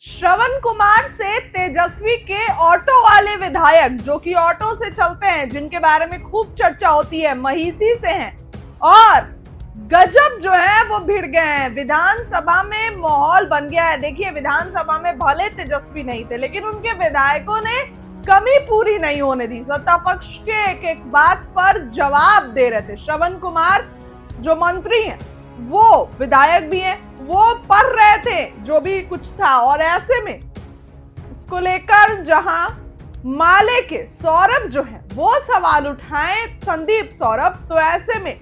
श्रवण कुमार से तेजस्वी के ऑटो वाले विधायक जो कि ऑटो से चलते हैं, जिनके बारे में खूब चर्चा होती है, महिषी से हैं और गजब जो है वो भिड़ गए हैं। विधानसभा में माहौल बन गया है। देखिए, विधानसभा में भले तेजस्वी नहीं थे, लेकिन उनके विधायकों ने कमी पूरी नहीं होने दी। सत्ता पक्ष के एक एक बात पर जवाब दे रहे थे। श्रवण कुमार जो मंत्री हैं, वो विधायक भी हैं, वो पढ़ रहे थे जो भी कुछ था। और ऐसे में इसको लेकर जहां माले के सौरभ जो है वो सवाल उठाए, संदीप सौरभ, तो ऐसे में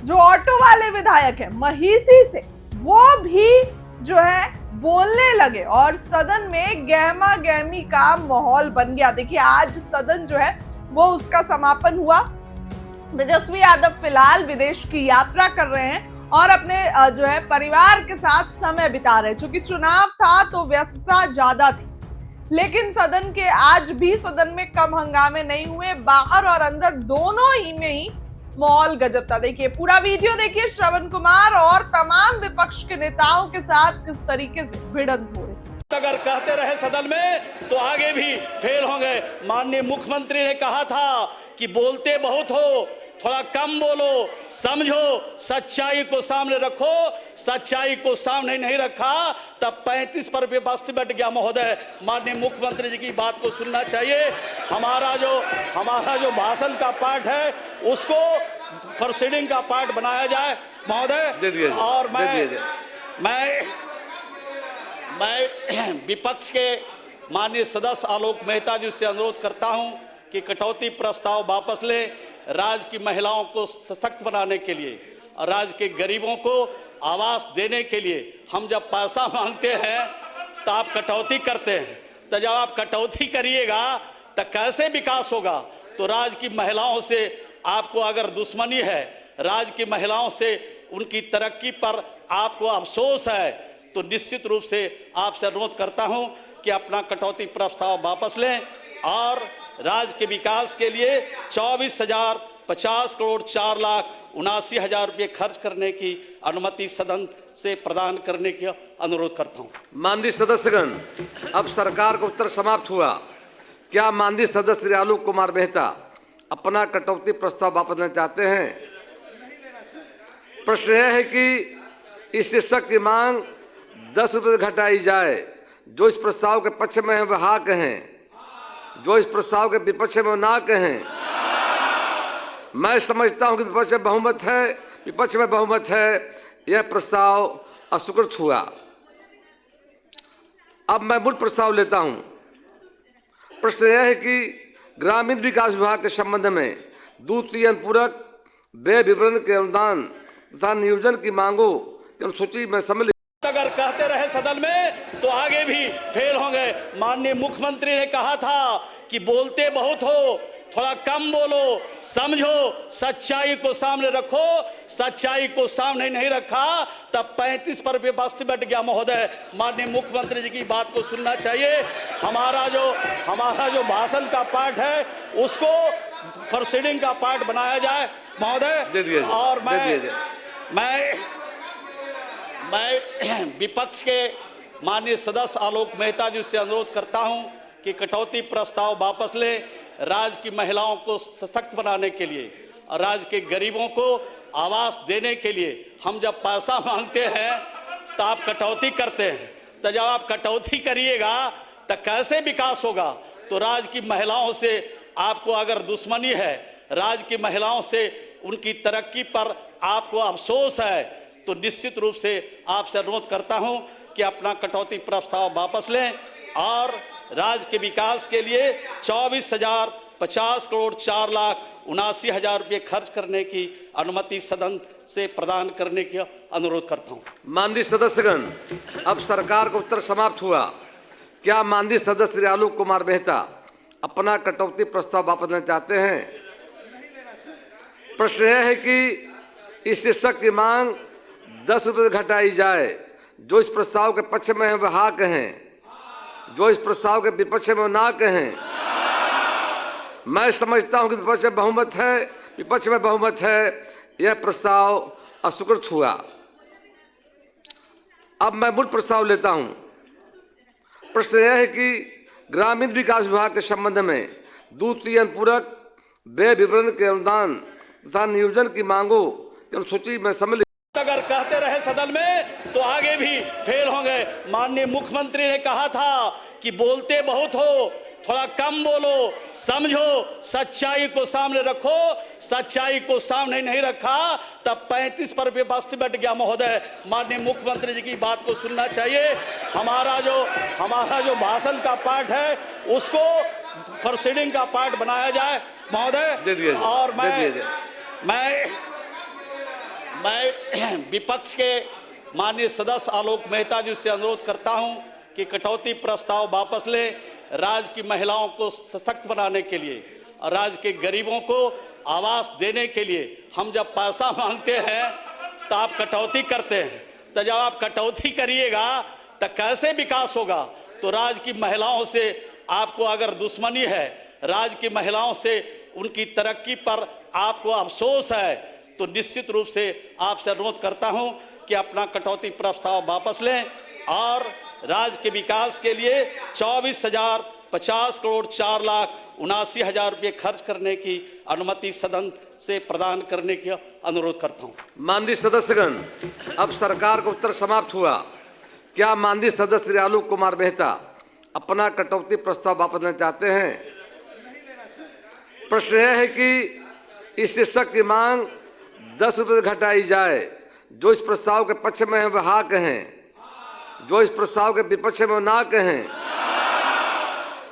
जो ऑटो वाले विधायक है महिषी से, वो भी जो है बोलने लगे और सदन में गहमा गहमी का माहौल बन गया। देखिए, आज सदन जो है वो उसका समापन हुआ। तेजस्वी यादव फिलहाल विदेश की यात्रा कर रहे हैं और अपने जो है परिवार के साथ समय बिता रहे हैं। चूंकि चुनाव था तो व्यस्तता ज्यादा थी, लेकिन सदन के आज भी सदन में कम हंगामे नहीं हुए। बाहर और अंदर दोनों ही में ही माहौल गजब था। देखिए, पूरा वीडियो देखिए, श्रवण कुमार और तमाम विपक्ष के नेताओं के साथ किस तरीके से भिड़ंत हो रही। अगर कहते रहे सदन में तो आगे भी फेल होंगे। माननीय मुख्यमंत्री ने कहा था कि बोलते बहुत हो, थोड़ा कम बोलो, समझो, सच्चाई को सामने रखो। सच्चाई को सामने नहीं रखा तब 35 पर विपक्ष बैठ गया। महोदय, माननीय मुख्यमंत्री जी की बात को सुनना चाहिए। हमारा जो भाषण का पार्ट है उसको प्रोसीडिंग का पार्ट बनाया जाए महोदय। और मैं विपक्ष के माननीय सदस्य आलोक मेहता जी से अनुरोध करता हूं कि कटौती प्रस्ताव वापस लें। राज्य की महिलाओं को सशक्त बनाने के लिए और राज्य के गरीबों को आवास देने के लिए हम जब पैसा मांगते हैं तो आप कटौती करते हैं। तो जब आप कटौती करिएगा तो कैसे विकास होगा? तो राज्य की महिलाओं से आपको अगर दुश्मनी है, राज्य की महिलाओं से उनकी तरक्की पर आपको अफसोस है, तो निश्चित रूप से आपसे अनुरोध करता हूं कि अपना कटौती प्रस्ताव वापस लें और राज्य के विकास के लिए 24,050 करोड़ 4,79,000 रुपये खर्च करने की अनुमति सदन से प्रदान करने की अनुरोध करता हूं। माननीय सदस्यगण, अब सरकार का उत्तर समाप्त हुआ। क्या माननीय सदस्य श्री आलोक कुमार मेहता अपना कटौती प्रस्ताव वापस लेना चाहते हैं? प्रश्न यह है कि इस शीर्षक की मांग 10 रुपये घटाई जाए। जो इस प्रस्ताव के पक्ष में है वह हाँ कहें, जो इस प्रस्ताव के विपक्ष में ना कहें। मैं समझता हूं कि विपक्ष में बहुमत है, यह प्रस्ताव अस्वीकृत हुआ। अब मैं मूल प्रस्ताव लेता हूं। प्रश्न यह है कि ग्रामीण विकास विभाग के संबंध में द्वितीय अनुपूरक व्यय विवरण के अनुदान तथा नियोजन की मांगों की अनुसूची में सम्मिलित। अगर कहते रहे सदन में तो आगे भी फेल होंगे। माननीय मुख्यमंत्री ने कहा था कि बोलते बहुत हो, थोड़ा कम बोलो, समझो, सच्चाई को सामने रखो। सच्चाई को सामने नहीं रखा तब 35 पर विपक्ष बैठ गया। महोदय, माननीय मुख्यमंत्री जी की बात को सुनना चाहिए। हमारा जो भाषण का पार्ट है उसको प्रोसीडिंग का पार्ट बनाया जाए महोदय। और मैं विपक्ष के माननीय सदस्य आलोक मेहता जी से अनुरोध करता हूं कि कटौती प्रस्ताव वापस लें। राज्य की महिलाओं को सशक्त बनाने के लिए और राज्य के गरीबों को आवास देने के लिए हम जब पैसा मांगते हैं तो आप कटौती करते हैं। तो जब आप कटौती करिएगा तो कैसे विकास होगा? तो राज्य की महिलाओं से आपको अगर दुश्मनी है, राज्य की महिलाओं से उनकी तरक्की पर आपको अफसोस है, तो निश्चित रूप से आपसे अनुरोध करता हूं कि अपना कटौती प्रस्ताव वापस लें और राज्य के विकास के लिए 24,050 करोड़ 4,79,000 रुपये खर्च करने की अनुमति सदन से प्रदान करने की अनुरोध करता हूं। माननीय सदस्यगण, अब सरकार का उत्तर समाप्त हुआ। क्या माननीय सदस्य श्री आलोक कुमार मेहता अपना कटौती प्रस्ताव वापस लेना चाहते हैं? प्रश्न यह है कि इस शीर्षक की मांग 10 रुपये घटाई जाए। जो इस प्रस्ताव के पक्ष में है वह हाँ कहें, जो इस प्रस्ताव के विपक्ष में ना कहें। मैं समझता हूं कि विपक्ष में बहुमत है, यह प्रस्ताव अस्वीकृत हुआ। अब मैं मूल प्रस्ताव लेता हूं। प्रश्न यह है कि ग्रामीण विकास विभाग के संबंध में द्वितीय अनुपूरक व्यय विवरण के अनुदान तथा नियोजन की मांगों की अनुसूची में सम्मिलित अगर कहते रहे सदन में तो आगे भी फेल होंगे। माननीय मुख्यमंत्री ने कहा था कि बोलते बहुत हो, थोड़ा कम बोलो, समझो, सच्चाई को सामने रखो। सच्चाई को सामने नहीं रखा तब 35 पर विपक्ष बैठ गया। महोदय, माननीय मुख्यमंत्री जी की बात को सुनना चाहिए। हमारा जो भाषण का पार्ट है उसको प्रोसीडिंग का पार्ट बनाया जाए महोदय। और मैं विपक्ष के माननीय सदस्य आलोक मेहता जी से अनुरोध करता हूं कि कटौती प्रस्ताव वापस लें। राज्य की महिलाओं को सशक्त बनाने के लिए और राज्य के गरीबों को आवास देने के लिए हम जब पैसा मांगते हैं तो आप कटौती करते हैं। तो जब आप कटौती करिएगा तो कैसे विकास होगा? तो राज्य की महिलाओं से आपको अगर दुश्मनी है, राज्य की महिलाओं से उनकी तरक्की पर आपको अफसोस है, तो निश्चित रूप से आपसे अनुरोध करता हूं कि अपना कटौती प्रस्ताव वापस लें और राज्य के विकास के लिए 24,050 करोड़ 4,79,000 रुपये खर्च करने की अनुमति सदन से प्रदान करने की अनुरोध करता हूं। माननीय सदस्यगण, अब सरकार का उत्तर समाप्त हुआ। क्या माननीय सदस्य श्री आलोक कुमार मेहता अपना कटौती प्रस्ताव वापस लेना चाहते हैं? प्रश्न यह है कि इस शीर्षक की मांग 10 रुपये घटाई जाए। जो इस प्रस्ताव के पक्ष में है वह हाँ कहें, जो इस प्रस्ताव के विपक्ष में ना कहें।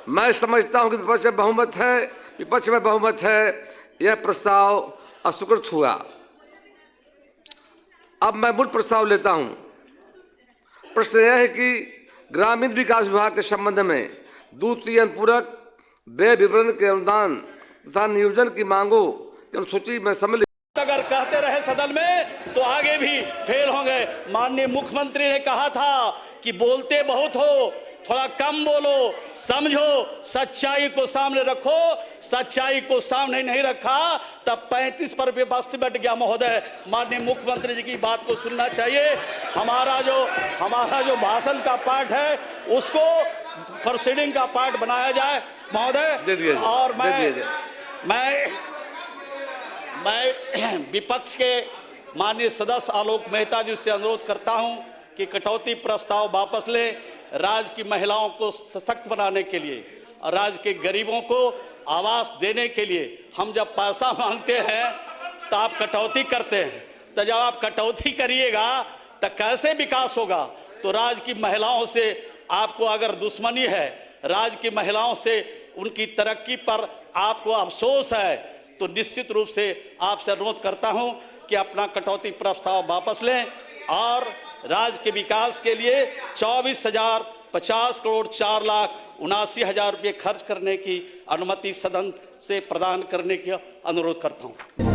मैं समझता हूं कि विपक्ष में बहुमत है, यह प्रस्ताव अस्वीकृत हुआ। अब मैं मूल प्रस्ताव लेता हूं। प्रश्न यह है कि ग्रामीण विकास विभाग के संबंध में द्वितीय अनुपूरक व्यय विवरण के अनुदान तथा नियोजन की मांगों की अनुसूची में सम्मिलित अगर कहते रहे सदन में तो आगे भी फेल होंगे। माननीय मुख्यमंत्री ने कहा था कि बोलते बहुत हो, थोड़ा कम बोलो, समझो, सच्चाई को सामने रखो। सच्चाई को सामने नहीं रखा तब 35 पर विपक्ष बैठ गया। महोदय, माननीय मुख्यमंत्री जी की बात को सुनना चाहिए। हमारा जो भाषण का पार्ट है उसको प्रोसीडिंग का पार्ट बनाया जाए महोदय। और मैं विपक्ष के माननीय सदस्य आलोक मेहता जी से अनुरोध करता हूं कि कटौती प्रस्ताव वापस लें। राज्य की महिलाओं को सशक्त बनाने के लिए और राज्य के गरीबों को आवास देने के लिए हम जब पैसा मांगते हैं तो आप कटौती करते हैं। तो जब आप कटौती करिएगा तो कैसे विकास होगा? तो राज्य की महिलाओं से आपको अगर दुश्मनी है, राज्य की महिलाओं से उनकी तरक्की पर आपको अफसोस है, तो निश्चित रूप से आपसे अनुरोध करता हूं कि अपना कटौती प्रस्ताव वापस लें और राज्य के विकास के लिए 24,050 करोड़ 4,79,000 रुपये खर्च करने की अनुमति सदन से प्रदान करने की अनुरोध करता हूं।